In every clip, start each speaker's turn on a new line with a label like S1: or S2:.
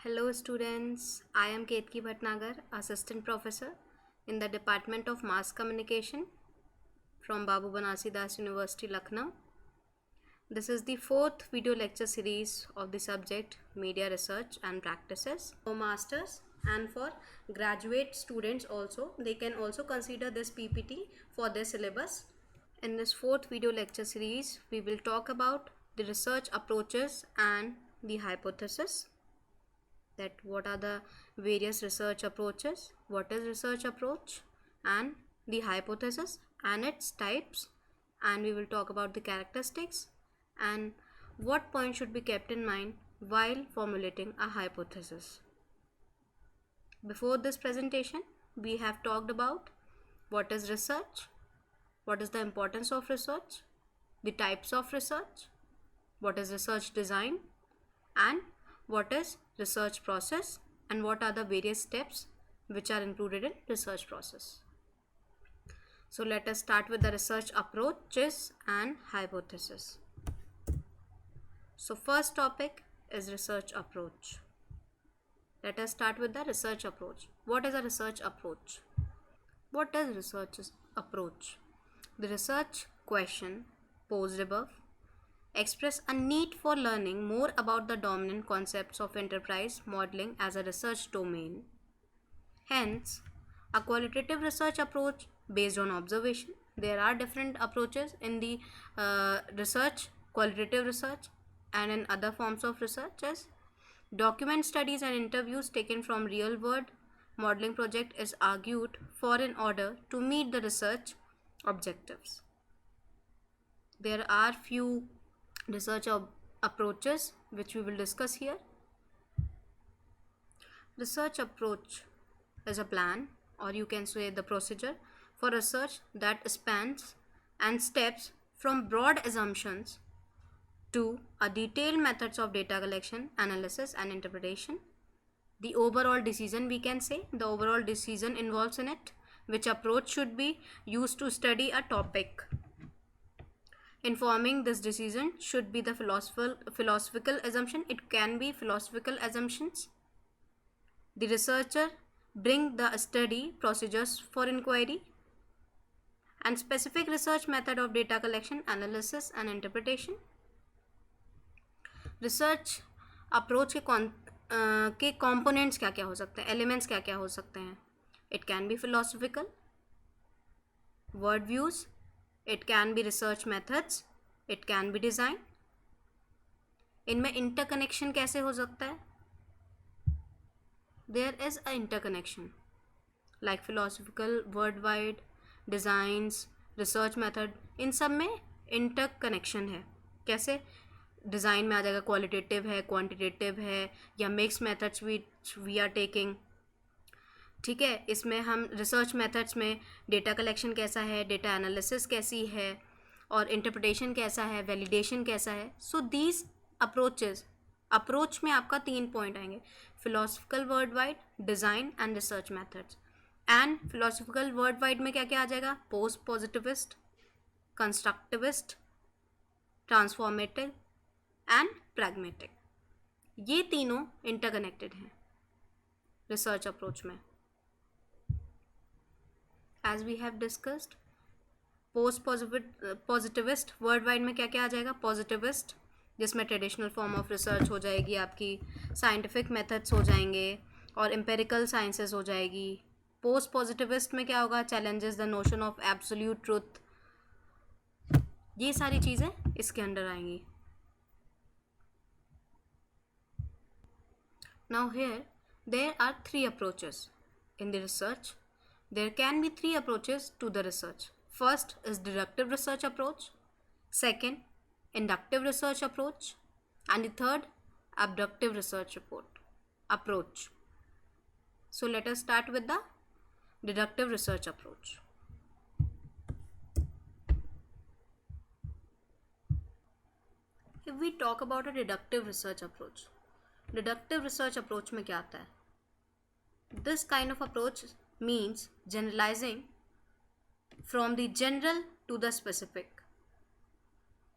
S1: Hello students, I am Ketki Bhatnagar, Assistant Professor in the Department of Mass Communication from Babu Banasi Das University, Lucknow. This is the fourth video lecture series of the subject Media Research and Practices for Masters and for graduate students also. They can also consider this PPT for their syllabus. In this fourth video lecture series, we will talk about the research approaches and the hypothesis. That what are the various research approaches, what is research approach, and the hypothesis and its types, and we will talk about the characteristics and what points should be kept in mind while formulating a hypothesis. Before this presentation, we have talked about what is research, what is the importance of research, the types of research, what is research design, and what is research process, and what are the various steps which are included in research process. So let us start with the research approaches and hypothesis. So first topic is research approach. Let us start with the research approach. What is a research approach? What is research approach? The research question posed above express a need for learning more about the dominant concepts of enterprise modeling as a research domain. Hence, a qualitative research approach based on observation. There are different approaches in the research, qualitative research, and in other forms of research as document studies and interviews taken from real world modeling project is argued for in order to meet the research objectives. There are few research approaches which we will discuss here. Research approach is a plan, or you can say the procedure for research that spans and steps from broad assumptions to a detailed methods of data collection, analysis and interpretation. The overall decision, we can say the overall decision involves in it which approach should be used to study a topic. Informing this decision should be the philosophical assumption. It can be philosophical assumptions. The researcher bring the study procedures for inquiry and specific research method of data collection, analysis and interpretation. Research approach के components क्या क्या हो सकते हैं, elements क्या क्या हो सकते हैं. It can be philosophical, world views, it can be research methods, it can be design. इनमें इंटरकनेक्शन कैसे हो सकता है? There is a interconnection like philosophical, world wide, designs, research method, इन सब में इंटरकनेक्शन है. कैसे? डिज़ाइन में आ जाएगा क्वालिटेटिव है, क्वांटिटेटिव है, या mix methods we are taking. ठीक है, इसमें हम रिसर्च मेथड्स में डेटा कलेक्शन कैसा है, डेटा एनालिसिस कैसी है, और इंटरप्रिटेशन कैसा है, वैलिडेशन कैसा है. सो दीज अप्रोचेस, अप्रोच में आपका 3 पॉइंट आएंगे: philosophical world wide, design and research methods. And philosophical world wide में क्या क्या आ जाएगा? Post positivist, constructivist, transformative and pragmatic. ये तीनों इंटरकनेक्टेड हैं रिसर्च अप्रोच में. As we have discussed, post positivist world wide में क्या क्या आ जाएगा? पॉजिटिविस्ट, जिसमें ट्रेडिशनल फॉर्म ऑफ रिसर्च हो जाएगी आपकी, साइंटिफिक मेथड्स हो जाएंगे और एम्पेरिकल साइंसेस हो जाएगी. पोस्ट पॉजिटिविस्ट में क्या होगा? Challenges the notion of absolute truth. ये सारी चीज़ें इसके अंडर आएंगी. Now here there are 3 approaches in the research. There can be 3 approaches to the research. First is deductive research approach, second inductive research approach, and the third abductive research approach. So let us start with the deductive research approach. If we talk about a deductive research approach, deductive research approach में क्या आता है? This kind of approach means generalising from the general to the specific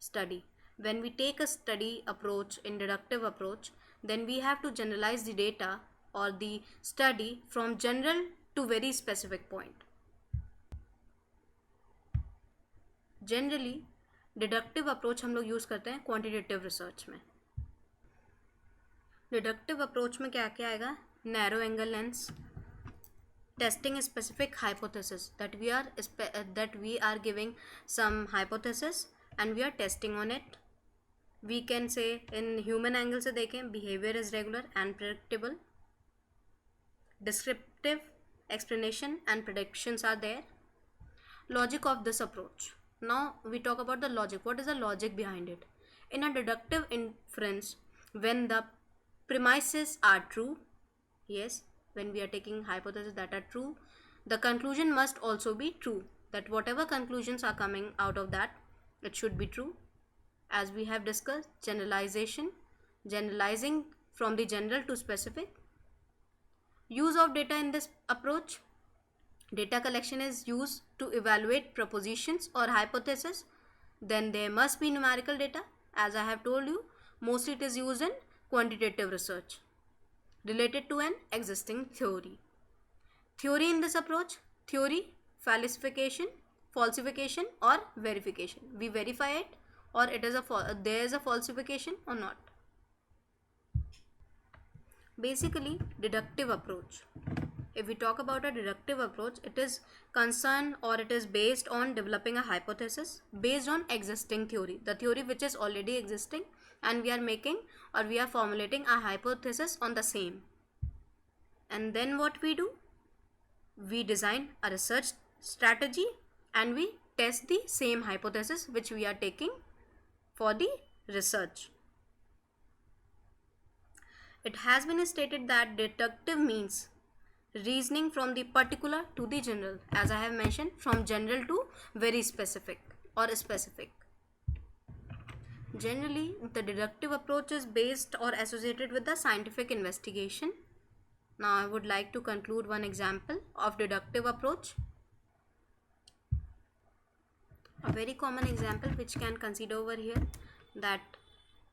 S1: study. When we take a study approach in deductive approach, then we have to generalize the data or the study from general to very specific point. Generally deductive approach हम लोग use करते हैं quantitative research में. Deductive approach में क्या क्या आएगा? Narrow angle lens, testing a specific hypothesis, that we are giving some hypothesis and we are testing on it. We can say in human angle से देखें, behavior is regular and predictable, descriptive explanation and predictions are there. Logic of this approach. Now we talk about the logic. What is the logic behind it? In a deductive inference, when the premises are true, yes, when we are taking hypotheses that are true, the conclusion must also be true. That whatever conclusions are coming out of that, it should be true. As we have discussed, generalization, generalizing from the general to specific. Use of data in this approach. Data collection is used to evaluate propositions or hypotheses. Then there must be numerical data. As I have told you, mostly it is used in quantitative research related to an existing theory. Theory in this approach, theory, falsification or verification. We verify it or it is there is a falsification or not. Basically, deductive approach. If we talk about a deductive approach, it is concerned or it is based on developing a hypothesis based on existing theory, the theory which is already existing, and we are making or we are formulating a hypothesis on the same. And then what we do? We design a research strategy and we test the same hypothesis which we are taking for the research. It has been stated that deductive means reasoning from the particular to the general, as I have mentioned, from general to very specific or specific. Generally, the deductive approach is based or associated with the scientific investigation. Now, I would like to conclude one example of deductive approach. A very common example which can consider over here, that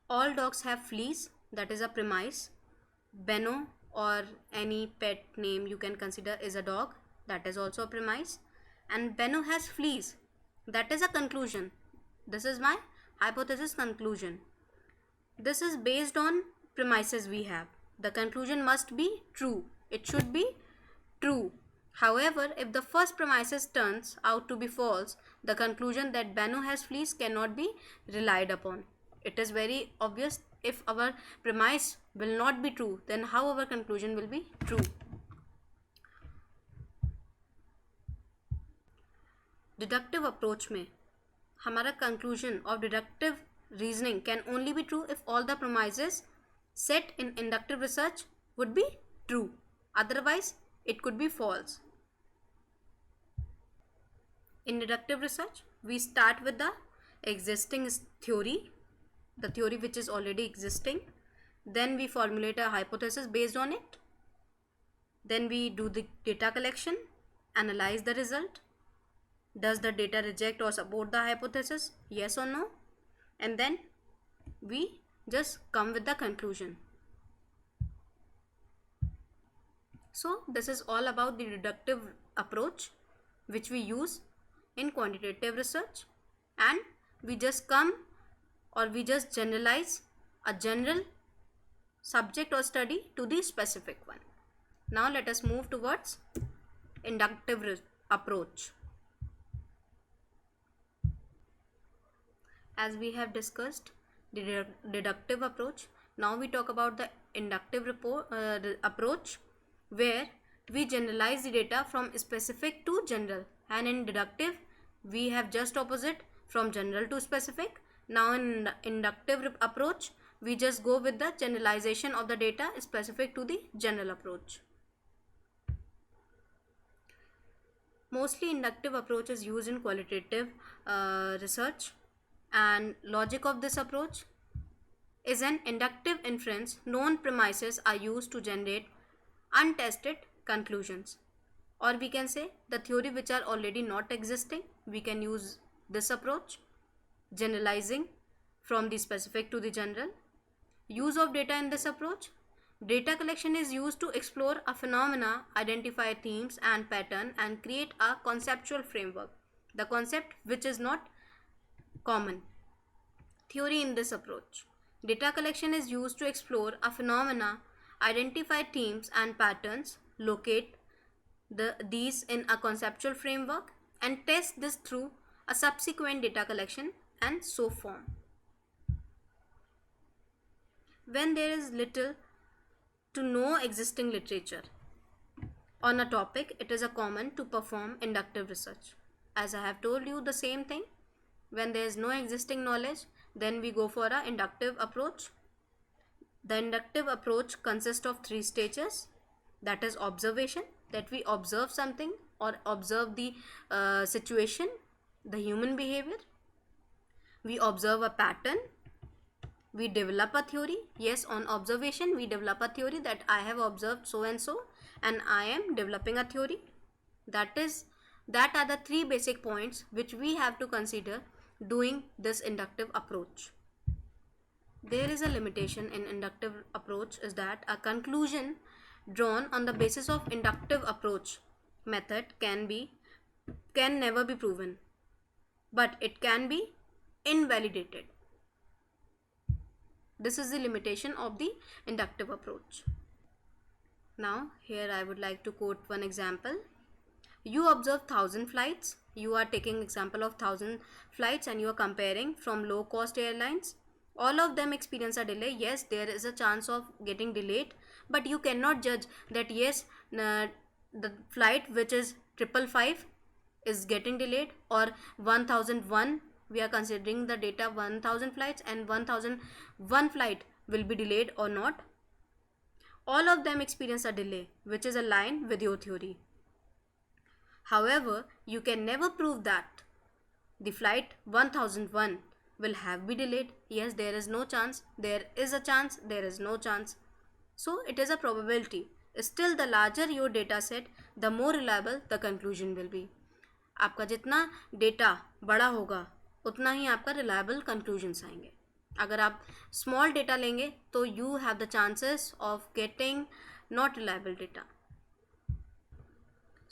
S1: all dogs have fleas, that is a premise. Benno or any pet name you can consider is a dog, that is also a premise. And Benno has fleas, that is a conclusion. This is my hypothesis conclusion. This is based on premises we have. The conclusion must be true. It should be true. However, if the first premises turns out to be false, the conclusion that Benno has fleas cannot be relied upon. It is very obvious, if our premise will not be true, then how our conclusion will be true. Deductive approach में हमारा conclusion of deductive reasoning can only be true if all the premises set in inductive research would be true. Otherwise, it could be false. In deductive research, we start with the existing theory, the theory which is already existing. Then we formulate a hypothesis based on it. Then we do the data collection, analyze the result. Does the data reject or support the hypothesis? Yes or no? And then we just come with the conclusion. So this is all about the deductive approach which we use in quantitative research, and we just come or we just generalize a general subject or study to the specific one. Now let us move towards inductive approach. As we have discussed the deductive approach, now we talk about the inductive approach, where we generalize the data from specific to general, and in deductive we have just opposite, from general to specific. Now in inductive approach, we just go with the generalization of the data specific to the general approach. Mostly inductive approach is used in qualitative research, and logic of this approach is an inductive inference. Known premises are used to generate untested conclusions, or we can say the theory which are already not existing. We can use this approach, generalizing from the specific to the general. Use of data in this approach. Data collection is used to explore a phenomena, identify themes and pattern, and create a conceptual framework. The concept which is not common. Theory in this approach. Data collection is used to explore a phenomena, identify themes and patterns, locate these in a conceptual framework, and test this through a subsequent data collection and so form. When there is little to no existing literature on a topic, it is a common to perform inductive research. As I have told you the same thing, when there is no existing knowledge, then we go for an inductive approach. The inductive approach consists of 3 stages. That is observation, that we observe something or observe the situation, the human behavior. We observe a pattern. We develop a theory. Yes, on observation we develop a theory that I have observed so and so and I am developing a theory. That are the 3 basic points which we have to consider doing this inductive approach. There is a limitation in inductive approach, is that a conclusion drawn on the basis of inductive approach method can never be proven, but it can be invalidated. This is the limitation of the inductive approach. Now here I would like to quote one example. You observe 1,000 flights. You are taking example of 1,000 flights and you are comparing from low cost airlines. All of them experience a delay. Yes, there is a chance of getting delayed, but you cannot judge that yes, the flight which is 555 is getting delayed, or 1001, we are considering the data 1000 flights and 1001 flight will be delayed or not. All of them experience a delay which is aligned with your theory. However, you can never prove that the flight 1001 will have been delayed. Yes, there is no chance, there is a chance, there is no chance. So it is a probability. Still, the larger your data set, the more reliable the conclusion will be. आपका जितना data बड़ा होगा उतना ही आपका reliable conclusions आएंगे. अगर आप small data लेंगे तो you have the chances of getting not reliable data.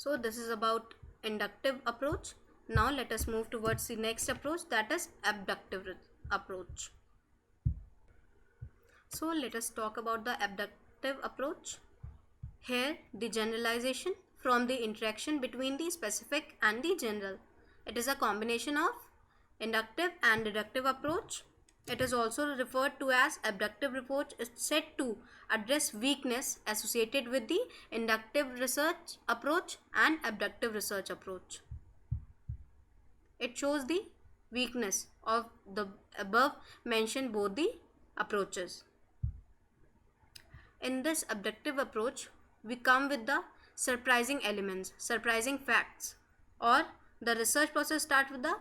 S1: So this is about inductive approach. Now let us move towards the next approach, that is abductive approach. So let us talk about the abductive approach. Here the generalization from the interaction between the specific and the general. It is a combination of inductive and deductive approach. It is also referred to as abductive approach. It's said to address weakness associated with the inductive research approach and abductive research approach. It shows the weakness of the above mentioned both the approaches. In this abductive approach, we come with the surprising elements, surprising facts, or the research process starts with the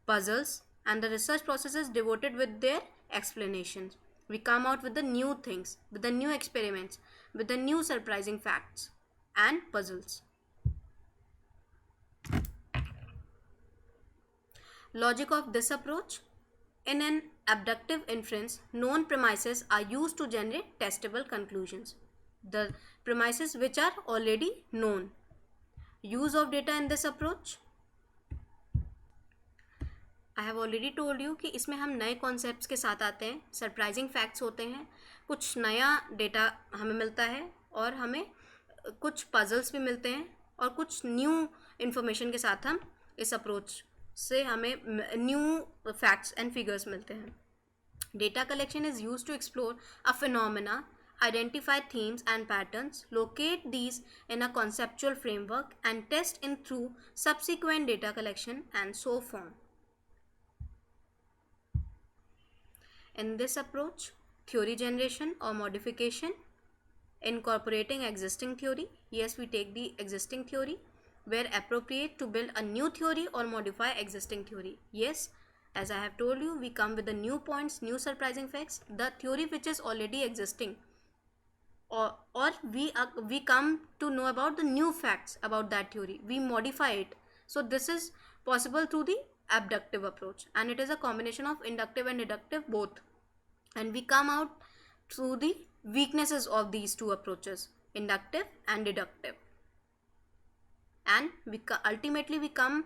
S1: puzzles and the research process is devoted with their explanations. We come out with the new things, with the new experiments, with the new surprising facts and puzzles. Logic of this approach. In an abductive inference, known premises are used to generate testable conclusions. The premises which are already known. Use of data in this approach. I have already told you कि इसमें हम नए concepts के साथ आते हैं, surprising facts होते हैं, कुछ नया डेटा हमें मिलता है और हमें कुछ पजल्स भी मिलते हैं और कुछ न्यू इन्फॉर्मेशन के साथ हम इस अप्रोच से हमें न्यू फैक्ट्स एंड फिगर्स मिलते हैं. Data collection is use to explore a phenomena, identify themes and patterns, locate these in a conceptual framework and test in through subsequent data collection and so form. In this approach, theory generation or modification, incorporating existing theory. Yes, we take the existing theory where appropriate to build a new theory or modify existing theory. Yes, as I have told you, we come with the new points, new surprising facts, the theory which is already existing, or we come to know about the new facts about that theory, we modify it. So this is possible through the abductive approach, and it is a combination of inductive and deductive both, and we come out through the weaknesses of these two approaches, inductive and deductive. And ultimately we come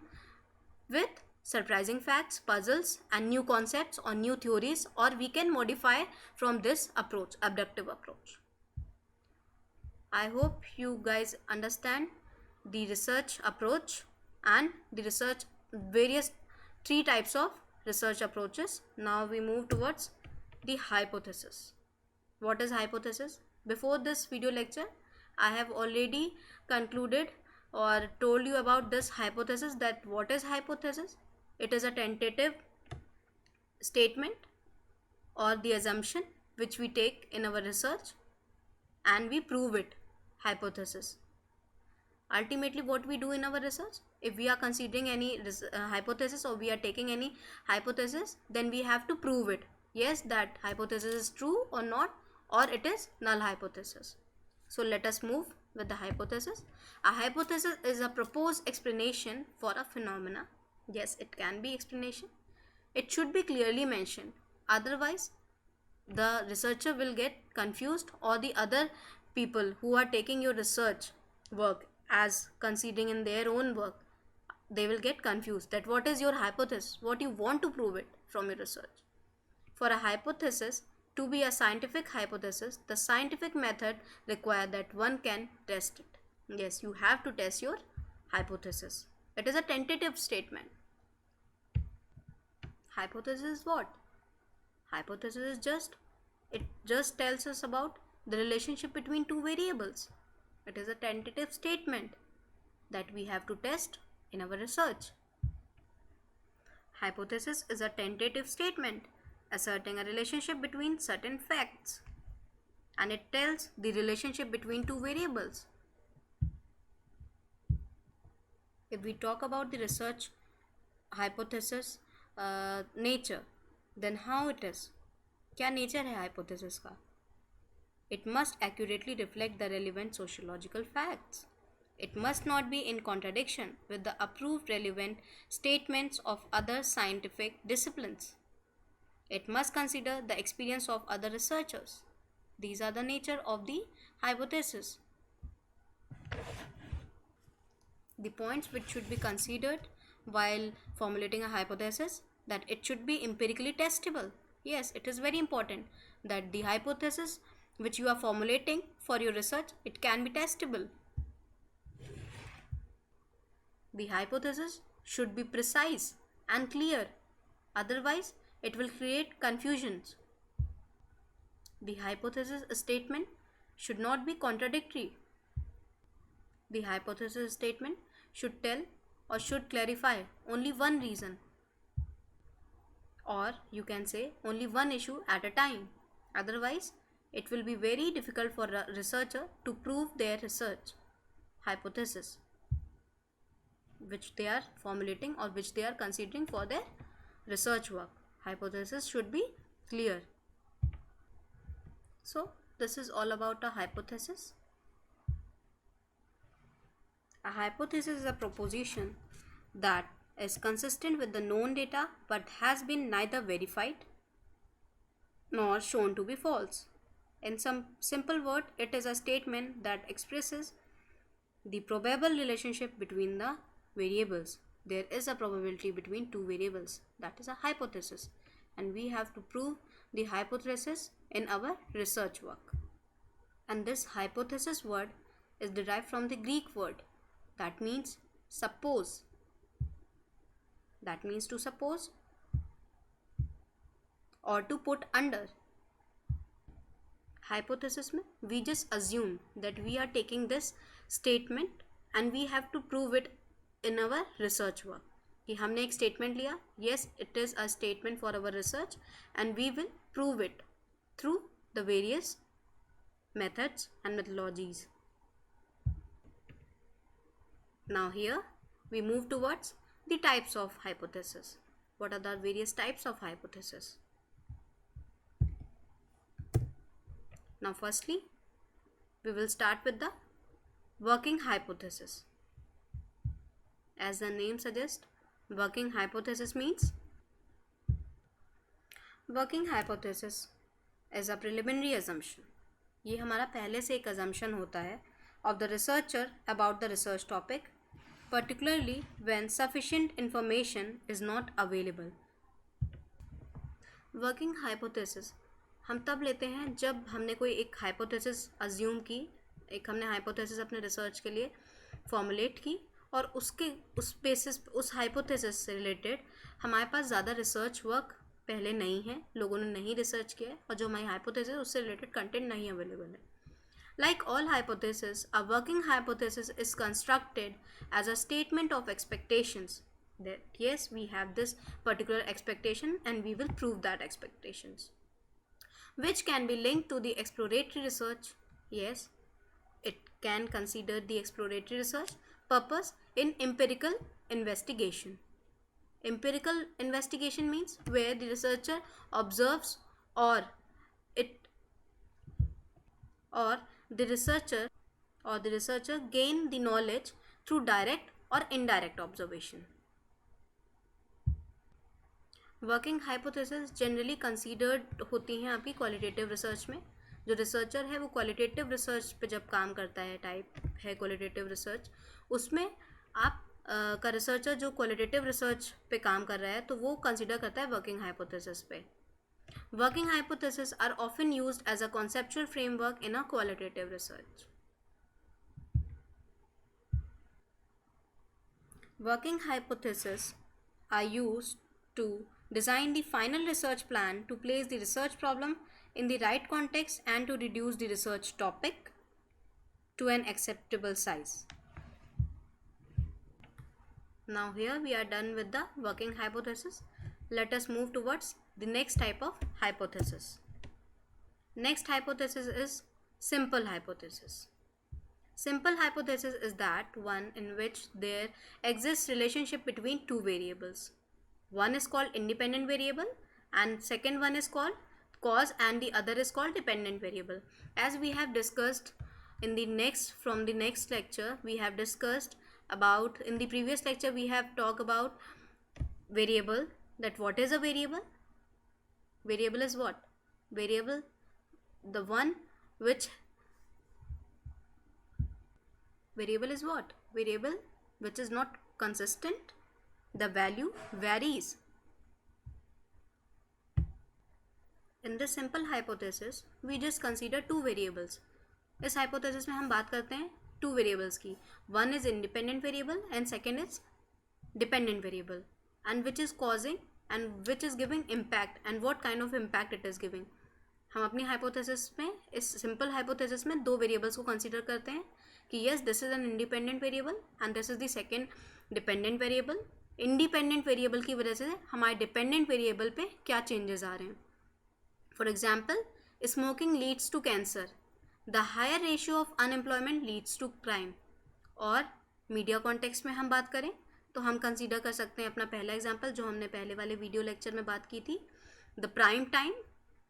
S1: with surprising facts, puzzles, and new concepts or new theories, or we can modify from this approach, abductive approach. I hope you guys understand the research approach and the research various three types of research approaches. Now we move towards the hypothesis. What is hypothesis? Before this video lecture, I have already concluded or told you about this hypothesis, that what is hypothesis? It is a tentative statement or the assumption which we take in our research and we prove it. Hypothesis. Ultimately what we do in our research, if we are considering any hypothesis or we are taking any hypothesis, then we have to prove it. Yes, that hypothesis is true or not, or it is null hypothesis. So let us move with the hypothesis. A hypothesis is a proposed explanation for a phenomena. Yes, it can be explanation. It should be clearly mentioned. Otherwise, the researcher will get confused, or the other people who are taking your research work as considering in their own work, they will get confused that what is your hypothesis, what you want to prove it from your research. For a hypothesis to be a scientific hypothesis, the scientific method requires that one can test it. Yes, you have to test your hypothesis. It is a tentative statement. Hypothesis is what? Hypothesis is it just tells us about the relationship between two variables. It is a tentative statement that we have to test in our research. Hypothesis is a tentative statement asserting a relationship between certain facts, and it tells the relationship between two variables. If we talk about the research hypothesis nature, then how it is? क्या nature है hypothesis का? It must accurately reflect the relevant sociological facts. It must not be in contradiction with the approved relevant statements of other scientific disciplines. It must consider the experience of other researchers. These are the nature of the hypothesis. The points which should be considered while formulating a hypothesis, that it should be empirically testable. Yes, it is very important that the hypothesis which you are formulating for your research, it can be testable. The hypothesis should be precise and clear, otherwise it will create confusions. The hypothesis statement should not be contradictory. The hypothesis statement should tell or should clarify only one reason, or you can say only one issue at a time. Otherwise, it will be very difficult for a researcher to prove their research hypothesis which they are formulating or which they are considering for their research work. Hypothesis should be clear. So this is all about a hypothesis. A hypothesis is a proposition that is consistent with the known data but has been neither verified nor shown to be false. In some simple word, it is a statement that expresses the probable relationship between the variables. There is a probability between two variables. That is a hypothesis, and we have to prove the hypothesis in our research work. And this hypothesis word is derived from the Greek word that means suppose. That means to suppose or to put under. Hypothesis में we just assume that we are taking this statement and we have to prove it in our research work. कि हमने एक statement लिया, yes, it is a statement for our research, and we will prove it through the various methods and methodologies. Now here we move towards the types of hypothesis. What are the various types of hypothesis? Now firstly, we will start with the working hypothesis. As the name suggests, working hypothesis means working hypothesis is a preliminary assumption. ये हमारा पहले से एक assumption होता है of the researcher about the research topic, particularly when sufficient information is not available. Working hypothesis हम तब लेते हैं जब हमने कोई एक hypothesis assume की, एक हमने hypothesis अपने research के लिए formulate की और उसके उस basis उस hypothesis से related हमारे पास ज़्यादा research work पहले नहीं है, लोगों ने नहीं रिसर्च किया है और जो हमारी hypothesis उससे related content नहीं available है. Like all hypotheses, a working hypothesis is constructed as a statement of expectations that yes, we have this particular expectation and we will prove that expectations, which can be linked to the exploratory research. Yes, it can consider the exploratory research purpose in empirical investigation. Empirical investigation means where the researcher observes or the researcher gain the knowledge through direct or indirect observation. Working hypothesis generally considered होती हैं आपकी qualitative research में. जो researcher है वो qualitative research पे जब काम करता है, टाइप है क्वालिटेटिव रिसर्च, उसमें आप का रिसर्चर जो क्वालिटेटिव रिसर्च पे काम कर रहा है तो वो कंसीडर करता है वर्किंग हाइपोथेसिस पे. Working hypotheses are often used as a conceptual framework in a qualitative research. Working hypotheses are used to design the final research plan to place the research problem in the right context and to reduce the research topic to an acceptable size. Now here we are done with the working hypothesis. Let us move towards the next type of hypothesis. Next hypothesis is simple hypothesis. Simple hypothesis is that one in which there exists relationship between two variables. One is called independent variable and second one is called cause and the other is called dependent variable. As we have discussed in the next lecture, we have discussed about, in the previous lecture we have talked about variable, that what is a variable. Variable is what? Variable, the one which, variable is what? Variable which is not consistent, the value varies. In this simple hypothesis, we just consider two variables. इस hypothesis में हम बात करते हैं two variables की. One is independent variable and second is dependent variable, and which is causing and which is giving impact and what kind of impact it is giving. हम अपनी hypothesis में, इस simple hypothesis में दो variables को consider करते हैं कि yes, this is an independent variable and this is the second dependent variable. Independent variable की वजह से हमारे dependent variable पे क्या changes आ रहे हैं. For example, smoking leads to cancer. The higher ratio of unemployment leads to crime. और media context में हम बात करें तो हम कंसीडर कर सकते हैं अपना पहला एग्जाम्पल जो हमने पहले वाले वीडियो लेक्चर में बात की थी, the prime time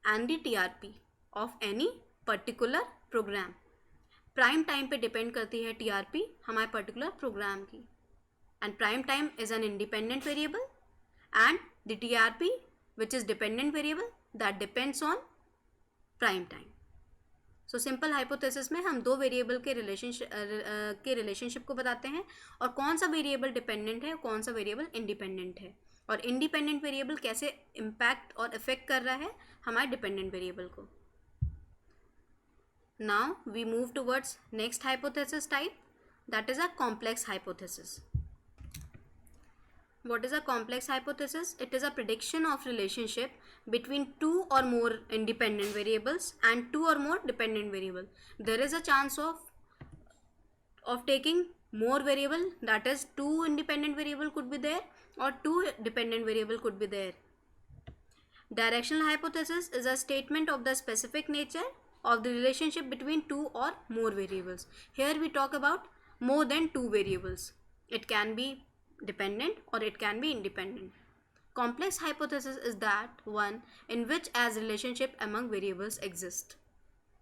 S1: and the TRP of any particular programme. Prime time पे डिपेंड करती है टीआरपी हमारे पर्टिकुलर प्रोग्राम की, and prime time is an independent variable and the TRP which is dependent variable that depends on prime time. So simple hypothesis में हम दो variable के relationship को बताते हैं और कौन सा वेरिएबल डिपेंडेंट है, कौन सा वेरिएबल इंडिपेंडेंट है, और इंडिपेंडेंट वेरिएबल कैसे इम्पैक्ट और इफेक्ट कर रहा है हमारे डिपेंडेंट वेरिएबल को. Now we move towards next hypothesis type, that is a complex hypothesis. What is a complex hypothesis? It is a prediction of relationship between two or more independent variables and two or more dependent variable. There is a chance of taking more variable, that is two independent variable could be there or two dependent variable could be there. Directional hypothesis is a statement of the specific nature of the relationship between two or more variables. Here we talk about more than two variables. It can be dependent or it can be independent. Complex hypothesis is that one in which as relationship among variables exist.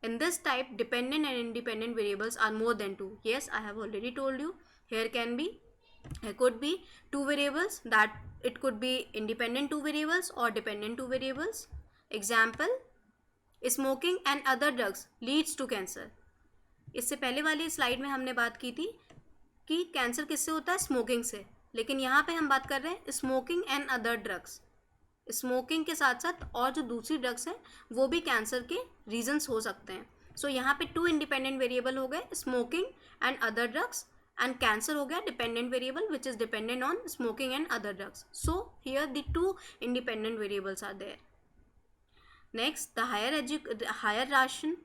S1: In this type, dependent and independent variables are more than two. Yes, I have already told you. Here could be two variables, that it could be independent two variables or dependent two variables. Example, smoking and other drugs leads to cancer. इससे पहले वाली slide में हमने बात की थी कि cancer किससे होता है, स्मोकिंग से, लेकिन यहाँ पे हम बात कर रहे हैं smoking and other drugs. Smoking के साथ साथ और जो दूसरी ड्रग्स हैं वो भी कैंसर के रीजंस हो सकते हैं। सो यहाँ पे 2 इंडिपेंडेंट वेरिएबल हो गए, smoking and other drugs, and cancer हो गया dependent variable which is dependent on smoking and other drugs. So here the 2 independent variables are there. Next, the higher ration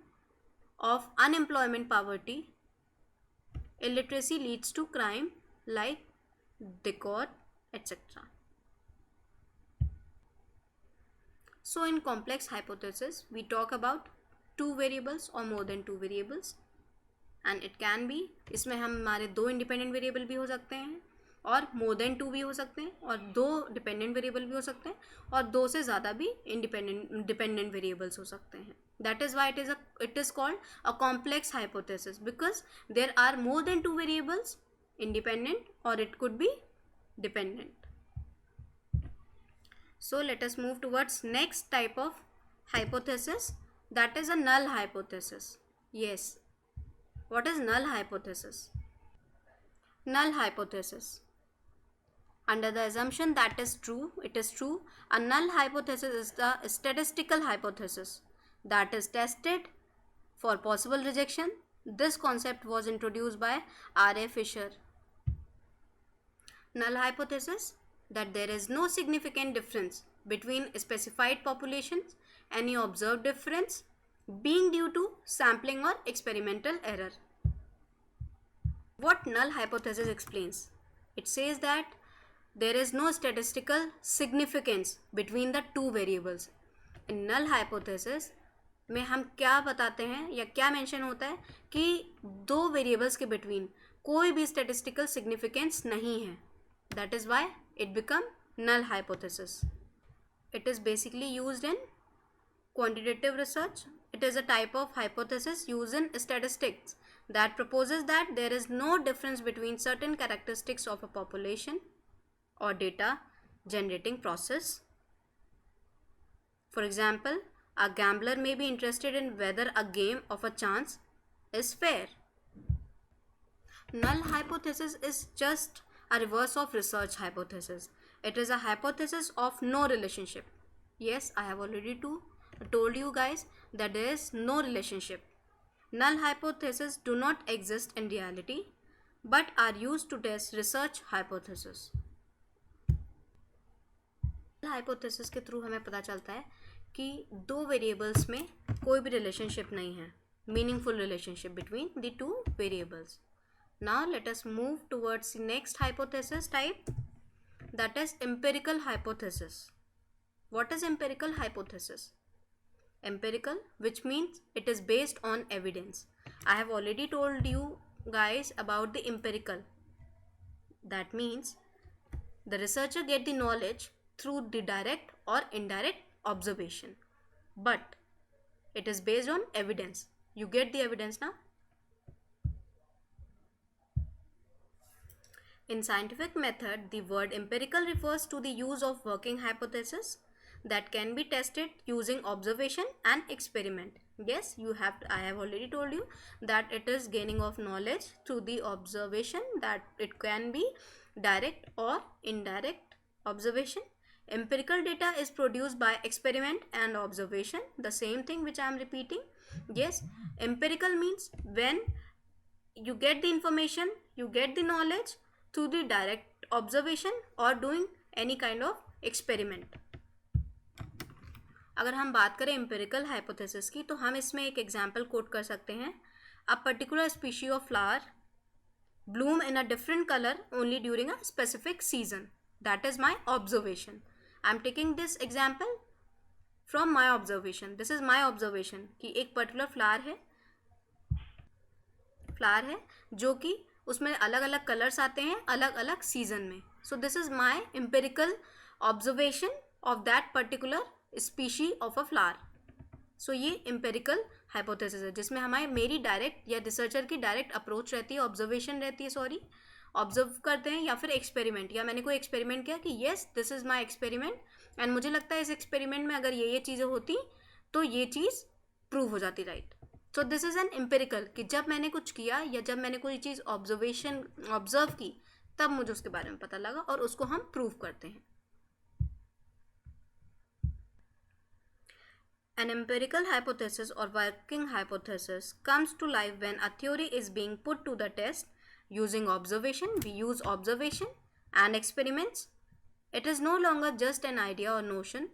S1: of unemployment, poverty, illiteracy leads to crime like discord, etc. So in complex hypothesis we talk about 2 variables or more than 2 variables, and it can be, इसमें हमारे 2 independent variable भी हो सकते हैं और more than 2 भी हो सकते हैं और 2 डिपेंडेंट वेरिएबल भी हो सकते हैं और 2 से ज़्यादा भी डिपेंडेंट वेरिएबल्स हो सकते हैं. That is why it is called a complex hypothesis, because there are more than 2 variables, independent, or it could be dependent. So let us move towards next type of hypothesis, that is a null hypothesis. Yes, what is null hypothesis? Null hypothesis, under the assumption that is true, it is true. A null hypothesis is the statistical hypothesis that is tested for possible rejection. This concept was introduced by R.A. Fisher. Null hypothesis, that there is no significant difference between specified populations, any observed difference being due to sampling or experimental error. What null hypothesis explains? It says that there is no statistical significance between the 2 variables. In null hypothesis में हम क्या बताते हैं या क्या mention होता है कि 2 वेरिएबल्स के बिटवीन कोई भी स्टैटिस्टिकल सिग्निफिकेंस नहीं है. That is why it become null hypothesis. It is basically used in quantitative research. It is a type of hypothesis used in statistics that proposes that there is no difference between certain characteristics of a population or data generating process. For example, a gambler may be interested in whether a game of a chance is fair. Null hypothesis is just a reverse of research hypothesis. It is a hypothesis of no relationship. Yes, I have already told you guys that there is no relationship. Null hypotheses do not exist in reality but are used to test research hypothesis. Null hypothesis के through हमें पता चलता है कि 2 variables में कोई भी relationship नहीं है, meaningful relationship between the 2 variables. Now let us move towards the next hypothesis type, that is empirical hypothesis. What is empirical hypothesis? Empirical, which means it is based on evidence. I have already told you guys about the empirical. That means the researcher get the knowledge through the direct or indirect observation, but it is based on evidence. You get the evidence now? In scientific method, the word empirical refers to the use of working hypothesis that can be tested using observation and experiment. Yes, I have already told you that it is gaining of knowledge through the observation, that it can be direct or indirect observation. Empirical data is produced by experiment and observation, the same thing which I am repeating. Yes, empirical means when you get the information, you get the knowledge through the direct observation or doing any kind of experiment. अगर हम बात करें empirical hypothesis की, तो हम इसमें एक example quote कर सकते हैं. A particular species of flower bloom in a different color only during a specific season. That is my observation. I am taking this example from my observation. This is my observation कि एक particular flower है जो कि उसमें अलग अलग colours आते हैं अलग अलग सीजन में. So this is my empirical observation of that particular species of a flower. So ये एम्पेरिकल हाइपोथेसिस है जिसमें मेरी डायरेक्ट या रिसर्चर की डायरेक्ट अप्रोच रहती है, ऑब्जर्वेशन रहती है, ऑब्जर्व करते हैं, या फिर एक्सपेरिमेंट, या मैंने कोई एक्सपेरिमेंट किया कि yes this is my experiment and मुझे लगता है इस एक्सपेरिमेंट में अगर ये चीज़ें होती तो ये चीज़ प्रूव हो जाती right. So this is an empirical कि जब मैंने कुछ किया या जब मैंने कोई चीज़ ऑब्जर्व की तब मुझे उसके बारे में पता लगा और उसको हम प्रूव करते हैं। An empirical hypothesis or working hypothesis comes to life when a theory is being put to the test using observation. We use observation and experiments. It is no longer just an idea or notion.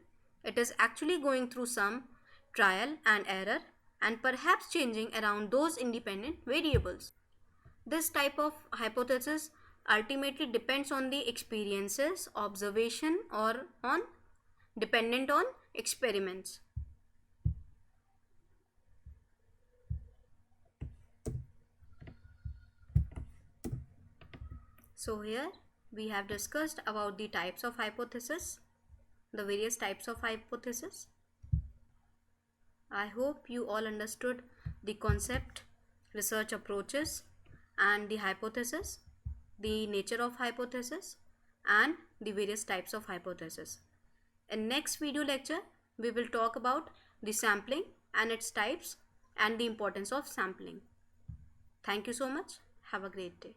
S1: It is actually going through some trial and error and perhaps changing around those independent variables. This type of hypothesis ultimately depends on the experiences, observation, or on dependent on experiments. So here we have discussed about the types of hypothesis, the various types of hypothesis. I hope you all understood the concept, research approaches, and the hypothesis, the nature of hypothesis, and the various types of hypothesis. In next video lecture, we will talk about the sampling and its types and the importance of sampling. Thank you so much. Have a great day.